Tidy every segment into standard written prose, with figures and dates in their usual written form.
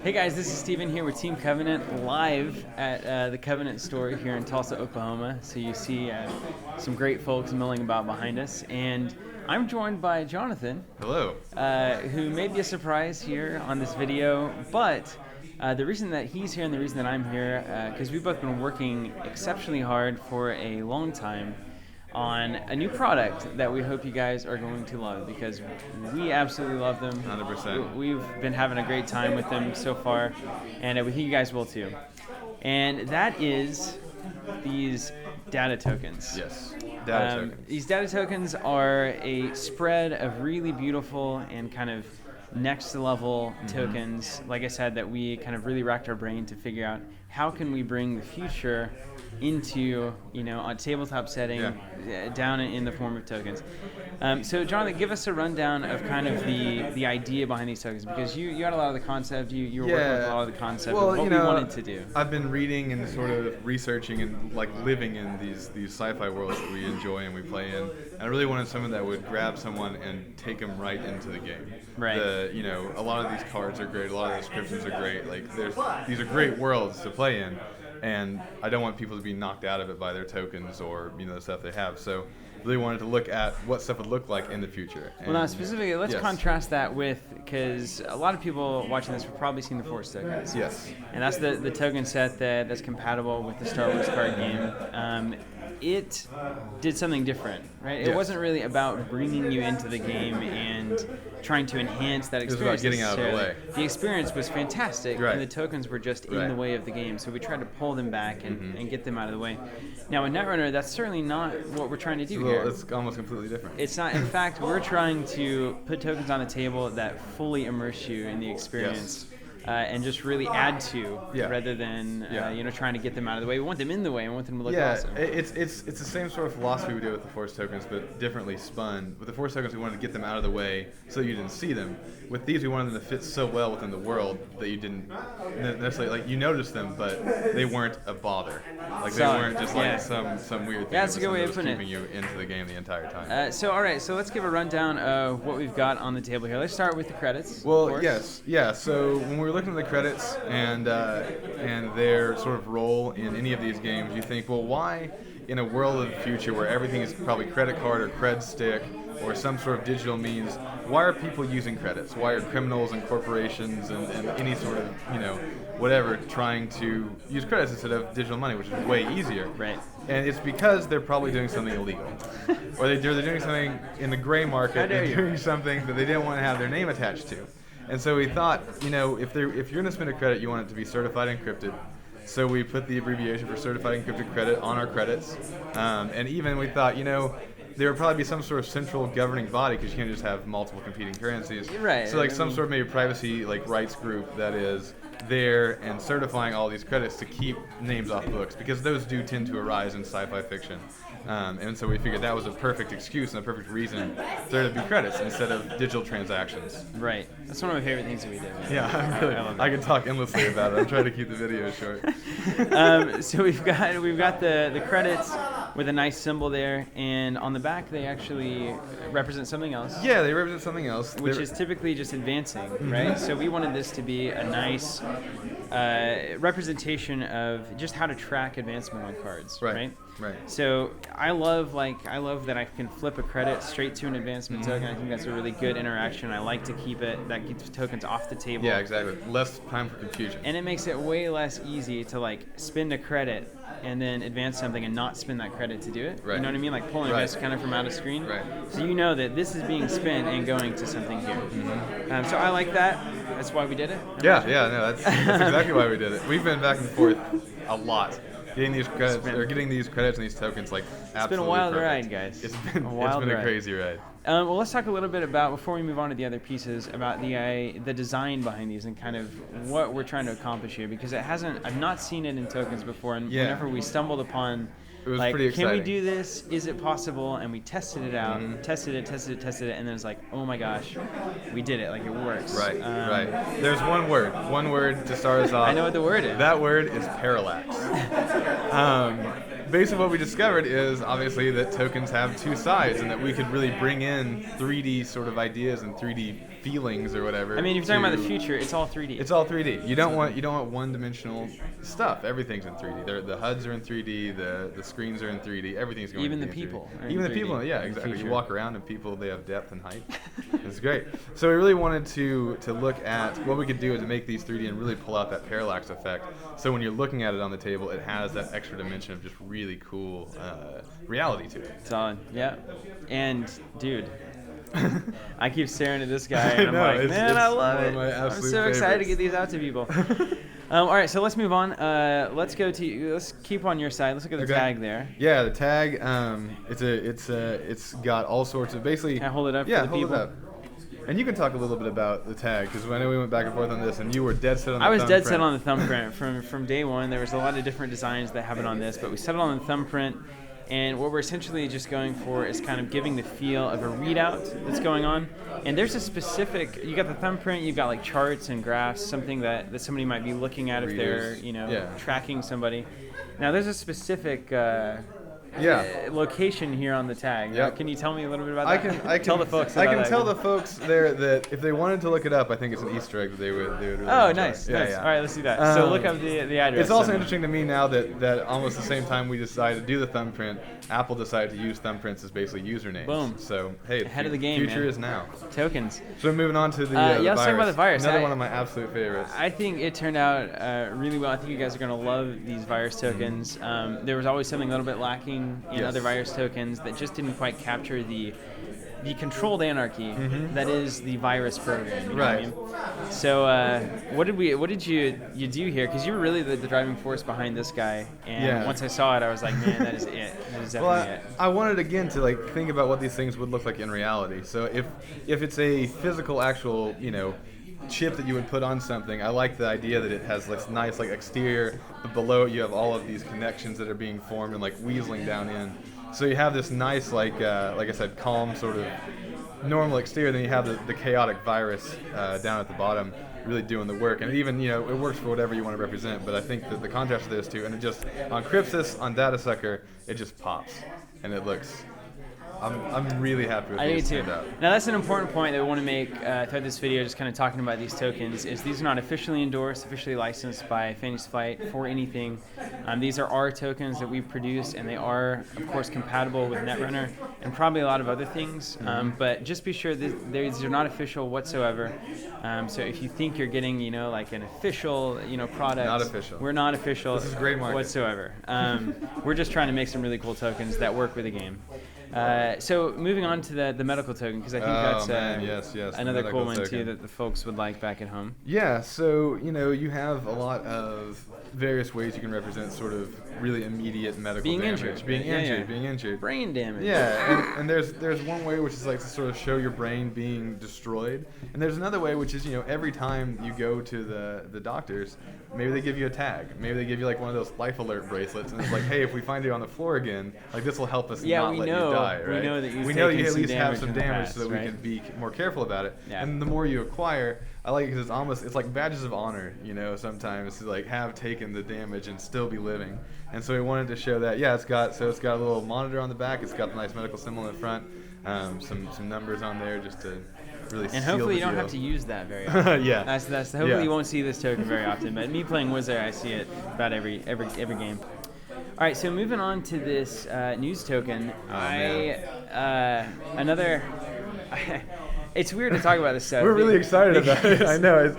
Hey guys, this is Steven here with Team Covenant live at the Covenant store here in Tulsa, Oklahoma. So you see some great folks milling about behind us. And I'm joined by Jonathan. Hello. Who may be a surprise here on this video. But the reason that he's here and the reason that I'm here, because we've both been working exceptionally hard for a long time on a new product that we hope you guys are going to love, because we absolutely love them. 100%. We've been having a great time with them so far, and we think you guys will too. And that is these data tokens. Yes, data tokens. These data tokens are a spread of really beautiful and kind of next level tokens, like I said, that we kind of really racked our brain to figure out how can we bring the future into, a tabletop setting, down in the form of tokens. So Jonathan, give us a rundown of kind of the idea behind these tokens, because you had a lot of the concept, you were working with a lot of the concept of what we wanted to do. I've been reading and sort of researching and living in these sci-fi worlds that we enjoy and we play in, and I really wanted someone that would grab someone and take them right into the game. Right. A lot of these cards are great, a lot of the descriptions are great. These are great worlds to play in, and I don't want people to be knocked out of it by their tokens or the stuff they have. So really wanted to look at what stuff would look like in the future. Well, now specifically, let's contrast that with, because a lot of people watching this have probably seen the Force tokens. Yes. And that's the token set that's compatible with the Star Wars card game. It did something different, right? It wasn't really about bringing you into the game and trying to enhance that experience. It was about getting out of the way. The experience was fantastic, right. and the tokens were just in the way of the game. So we tried to pull them back and get them out of the way. Now, in Netrunner, that's certainly not what we're trying to do here. It's almost completely different. It's not. In fact, we're trying to put tokens on the table that fully immerse you in the experience. Yes. And just really add to, rather than trying to get them out of the way. We want them in the way. We want them to look awesome. It's the same sort of philosophy we did with the Force tokens, but differently spun. With the Force tokens, we wanted to get them out of the way so you didn't see them. With these, we wanted them to fit so well within the world that you didn't necessarily you noticed them, but they weren't a bother. They weren't just some weird thing. That's a good way of putting it. Keeping you into the game the entire time. All right. So let's give a rundown of what we've got on the table here. Let's start with the credits. Well, yes, yeah. So when we were looking at the credits and their sort of role in any of these games, you think, well, why in a world of the future where everything is probably credit card or cred stick or some sort of digital means, why are people using credits? Why are criminals and corporations and any sort of whatever trying to use credits instead of digital money, which is way easier? Right. And it's because they're probably doing something illegal, or they're doing something in the gray market. They're doing something that they didn't want to have their name attached to. And so we thought, if you're going to spend a credit, you want it to be certified encrypted. So we put the abbreviation for certified encrypted credit on our credits. And even we thought, there would probably be some sort of central governing body, because you can't just have multiple competing currencies. Right. So some sort of maybe privacy rights group that is there and certifying all these credits to keep names off books, because those do tend to arise in sci-fi fiction. And so we figured that was a perfect excuse and a perfect reason for there to be credits instead of digital transactions. Right. That's one of my favorite things that we did. Yeah, I could talk endlessly about it. I'm trying to keep the video short. So we've got the credits with a nice symbol there, and on the back they actually represent something else. Yeah, they represent something else. Which is typically just advancing, right? So we wanted this to be a nice representation of just how to track advancement on cards, right? Right. So I love that I can flip a credit straight to an advancement token. I think that's a really good interaction. I like to keep tokens off the table. Yeah, exactly. Less time for confusion. And it makes it way less easy to spend a credit and then advance something and not spend that credit to do it. Right. You know what I mean? Like pulling this kind of from out of screen. Right. So you know that this is being spent and going to something here. So I like that. That's why we did it. No, that's exactly why we did it. We've been back and forth a lot. Getting these credits and these tokens absolutely It's been a wild perfect. ride, guys. It's been a crazy ride. Well, let's talk a little bit about, before we move on to the other pieces, about the design behind these and kind of what we're trying to accomplish here, because I've not seen it in tokens before, and whenever we stumbled upon, it was pretty exciting. Can we do this? Is it possible? And we tested it out, tested it, and then it's like, oh my gosh, we did it! It works. Right. There's one word to start us off. I know what the word is. That word is parallax. basically what we discovered is obviously that tokens have two sides, and that we could really bring in 3D sort of ideas and 3D feelings or whatever. I mean, if you're talking about the future, it's all 3D. It's all 3D. You don't want one-dimensional stuff. Everything's in 3D. The HUDs are in 3D. The screens are in 3D. Everything's going. Even to the be in people. 3D. Even the people. Yeah, exactly. You walk around and people, they have depth and height. It's great. So we really wanted to look at what we could do to make these 3D and really pull out that parallax effect. So when you're looking at it on the table, it has that extra dimension of just really cool reality to it. Solid. Yeah. And dude, I keep staring at this guy and I'm like, man, I love it. I'm so excited to get these out to people. All right, so let's move on. Let's keep on your side. Let's look at the tag there. Yeah, the tag. It's got all sorts of basically. Can I hold it up? Yeah, for the hold people? it up. And you can talk a little bit about the tag, because I know we went back and forth on this, and you were dead set on the thumbprint. I was dead set on the thumbprint from day one. There was a lot of different designs that have it on this, but we settled on the thumbprint. And what we're essentially just going for is kind of giving the feel of a readout that's going on. And there's a specific, you got the thumbprint, you've got like charts and graphs, something that somebody might be looking at if they're, tracking somebody. Now there's a specific location here on the tag. Yep. Can you tell me a little bit about that? I can tell the folks. I can tell the folks there that if they wanted to look it up, I think it's an Easter egg that they would really enjoy. Nice. Yeah. All right, let's do that. So look up the address. It's also interesting to me now that almost the same time we decided to do the thumbprint, Apple decided to use thumbprints as basically usernames. Boom. So hey, ahead of the game. Future man. is now. Tokens. So moving on to the let's virus. talk about the virus. Another one of my absolute favorites. I think it turned out really well. I think you guys are going to love these virus tokens. There was always something a little bit lacking in other virus tokens that just didn't quite capture the controlled anarchy that is the virus program. You know what I mean? So what did you do here? Because you were really the driving force behind this guy. And once I saw it, I was like, man, that is it. That is definitely it. I wanted again to think about what these things would look like in reality. So if it's a physical actual chip that you would put on something, I like the idea that it has this nice exterior, but below it you have all of these connections that are being formed and weaseling down in. So you have this nice, like I said, calm sort of normal exterior. Then you have the chaotic virus down at the bottom, really doing the work. And it even, it works for whatever you want to represent. But I think that the contrast of those two, and it just on Crypsis, on Datasucker, it just pops, and it looks. I'm really happy with these turned out. Now that's an important point that we want to make throughout this video, just kind of talking about these tokens, is these are not officially endorsed, officially licensed by Fantasy Flight for anything. These are our tokens that we've produced, and they are, of course, compatible with Netrunner and probably a lot of other things. But just be sure that these are not official whatsoever. So if you think you're getting, an official, product, not official. We're not official. This is great marketing whatsoever. We're just trying to make some really cool tokens that work with the game. So moving on to the medical token, because I think that's another cool one too that the folks would like back at home. Yeah, so you have a lot of various ways you can represent sort of really immediate medical damage. Being injured. Brain damage. Yeah, and there's one way which is to sort of show your brain being destroyed, and there's another way which is every time you go to the doctors, maybe they give you a tag, maybe they give you one of those life alert bracelets, and it's hey, if we find you on the floor again, this will help us not let you die, right? We know that you at least have some damage past, so that we can be more careful about it. Yeah. And the more you acquire, I like it because it's like badges of honor, sometimes to have taken the damage and still be living. And so we wanted to show that, it's got a little monitor on the back, it's got the nice medical symbol in the front, some numbers on there just to really seal the deal. And hopefully you don't have to use that very often. Yeah. That's hopefully you won't see this token very often, but me playing Wizard, I see it about every game. All right, so moving on to this news token, it's weird to talk about this stuff. We're really excited about it. I know.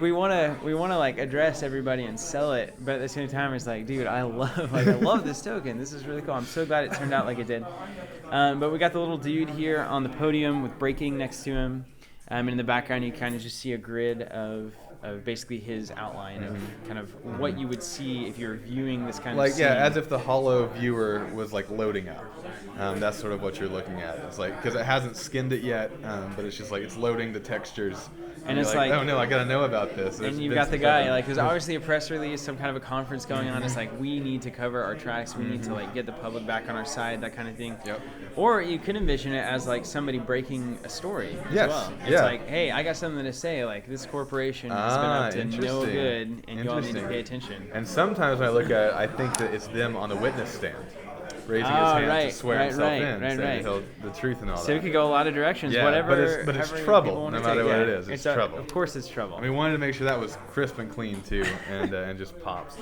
We want to address everybody and sell it, but at the same time, it's dude, I love this token. This is really cool. I'm so glad it turned out like it did. But we got the little dude here on the podium with breaking next to him, and in the background you kind of just see a grid of basically his outline of kind of what you would see if you're viewing this kind of scene. As if the hollow viewer was loading up. That's sort of what you're looking at. It's because it hasn't skinned it yet, but it's just it's loading the textures. And it's oh no, I gotta know about this. And you've got the guy there's obviously a press release, some kind of a conference going on. It's we need to cover our tracks. We need to get the public back on our side, that kind of thing. Yep. Or you could envision it as somebody breaking a story as well. It's hey, I got something to say. This corporation has been up to no interesting. good, and you all need to pay attention. And sometimes when I look at it, I think that it's them on the witness stand, raising his hand to swear himself in, saying the truth and all that. So it could go a lot of directions. Yeah, whatever. but it's trouble, no matter what it is. It's trouble. Of course, it's trouble. And we wanted to make sure that was crisp and clean too, and just pops.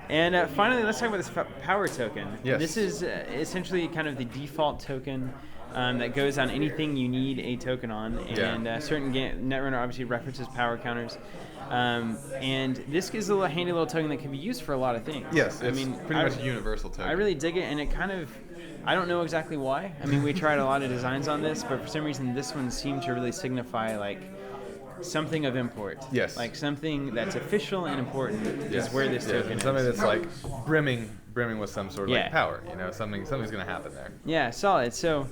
And finally, let's talk about this power token. Yes. This is essentially kind of the default token that goes on anything you need a token on. And certain Netrunner obviously references power counters. And this is a handy little token that can be used for a lot of things. Yes, it's pretty much a universal token. I really dig it, and it kind of, I don't know exactly why. I mean, we tried a lot of designs on this, but for some reason this one seemed to really signify like something of import. Yes. Like something that's official and important is where this token is. Something that's like brimming with some sort of like power. Something's going to happen there. Yeah, solid. So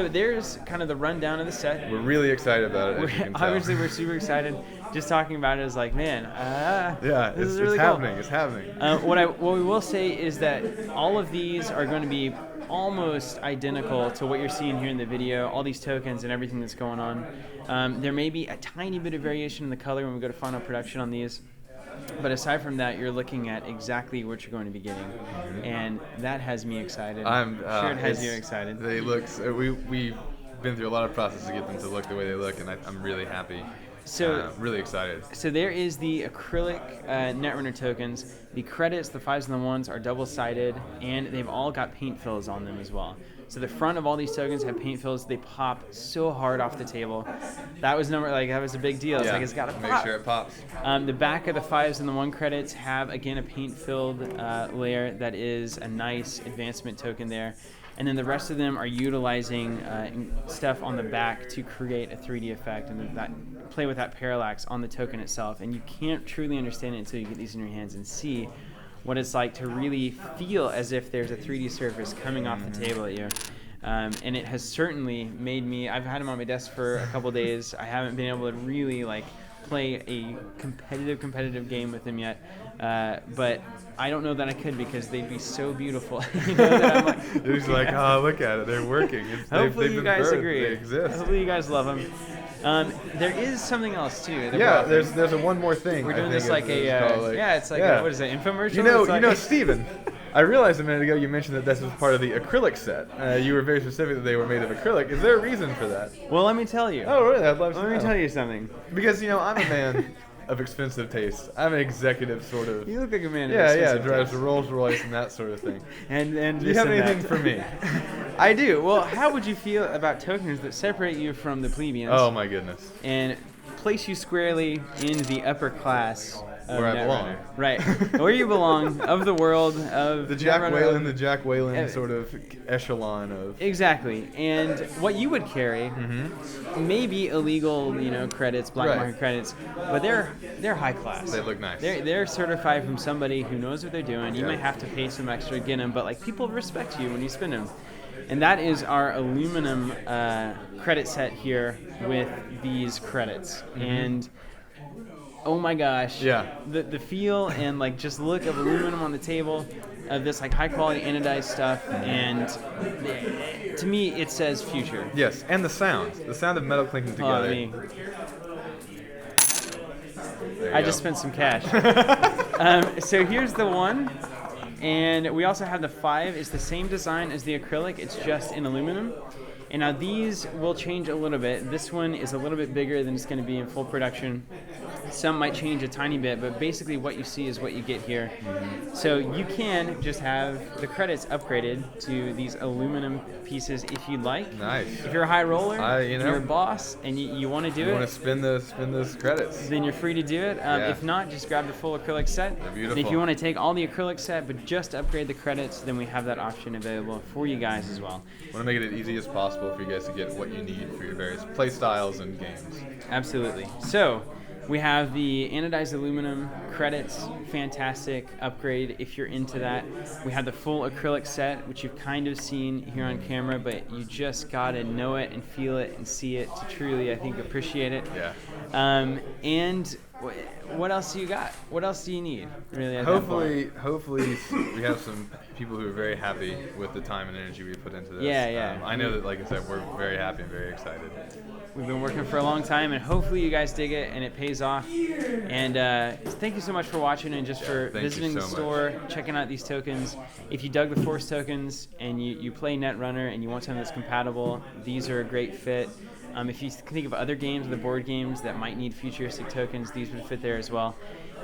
there's kind of the rundown of the set. We're really excited about it. As you can tell. Obviously, we're super excited. Just talking about it is like, man, this is really happening. Cool. It's happening. What we will say is that all of these are going to be almost identical to what you're seeing here in the video. All these tokens and everything that's going on. There may be a tiny bit of variation in the color when we go to final production on these. But aside from that, you're looking at exactly what you're going to be getting, and that has me excited. I'm sure it has you excited. They look. We've been through a lot of process to get them to look the way they look, and I'm really happy. So really excited. So there is the acrylic Netrunner tokens. The credits, the 5s and the 1s, are double-sided, and they've all got paint fills on them as well. So the front of all these tokens have paint fills. They pop so hard off the table. That was a big deal. It's like it's got to pop. Make sure it pops. The back of the 5s and the 1 credits have again a paint-filled layer that is a nice advancement token there. And then the rest of them are utilizing stuff on the back to create a 3D effect and play with that parallax on the token itself. And you can't truly understand it until you get these in your hands and see what it's like to really feel as if there's a 3D surface coming off the table at you. And it has certainly made me, I've had them on my desk for a couple days. I haven't been able to really play a competitive game with them yet. But I don't know that I could because they'd be so beautiful. That I'm like, you're just like, oh, look at it, they're working. Hopefully you guys agree. They exist. Hopefully you guys love them. There is something else too. There's one more thing. We're doing this like it's like a, what is it, infomercial? You know, Steven, I realized a minute ago you mentioned that this was part of the acrylic set. You were very specific that they were made of acrylic. Is there a reason for that? Well, let me tell you. Oh, really? I'd love to know. Let me tell you something. Because I'm a man of expensive taste. I'm an executive sort of. You look like a man of expensive taste. Drives a Rolls Royce and that sort of thing. and do you have anything for me? I do. Well, how would you feel about tokens that separate you from the plebeians? Oh my goodness. And place you squarely in the upper class of where I Netrunner. belong. Right. Where you belong, of the world, of the Jack Netrunner. Whalen sort of echelon of. Exactly. And what you would carry may be illegal, credits, black market credits, but they're high class. They look nice. They're certified from somebody who knows what they're doing. You may have to pay some extra to get them, but people respect you when you spend them. And that is our aluminum credit set here with these credits. And oh my gosh, the feel and just look of aluminum on the table, of this high quality anodized stuff, and to me it says future. Yes, and the sound of metal clinking together. I just spent some cash. So here's the 1. And we also have the 5. It's the same design as the acrylic. It's just in aluminum. And now these will change a little bit. This one is a little bit bigger than it's going to be in full production. Some might change a tiny bit, but basically what you see is what you get here. So you can just have the credits upgraded to these aluminum pieces if you'd like. Nice. If you're a high roller, if you're a boss, and you want to do it. You want to spin those credits. Then you're free to do it. If not, just grab the full acrylic set. They're beautiful. And if you want to take all the acrylic set but just upgrade the credits, then we have that option available for you guys as well. I want to make it as easy as possible for you guys to get what you need for your various play styles and games. Absolutely. So we have the anodized aluminum credits, fantastic upgrade if you're into that. We have the full acrylic set, which you've kind of seen here on camera, but you just gotta know it and feel it and see it to truly, I think, appreciate it. Yeah. And what else do you got? What else do you need? Really? Hopefully, we have some people who are very happy with the time and energy we put into this. Yeah. I know that, like I said, we're very happy and very excited. We've been working for a long time, and hopefully you guys dig it and it pays off. And thank you so much for watching and just for visiting the store, checking out these tokens. If you dug the Force tokens and you play Netrunner and you want something that's compatible, these are a great fit. If you think of other games, the board games that might need futuristic tokens, these would fit there as well.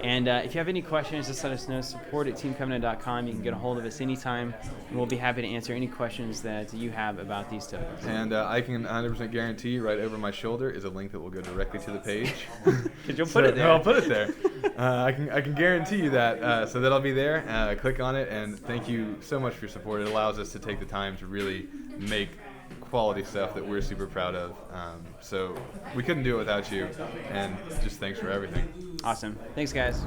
And if you have any questions, just let us know. support@teamcovenant.com. You can get a hold of us anytime, and we'll be happy to answer any questions that you have about these tokens. And I can 100% guarantee right over my shoulder is a link that will go directly to the page. Because you'll put it there. I'll put it there. I can guarantee you that. So that'll be there. Click on it, and thank you so much for your support. It allows us to take the time to really make quality stuff that we're super proud of. So we couldn't do it without you, and just thanks for everything. Awesome. Thanks, guys.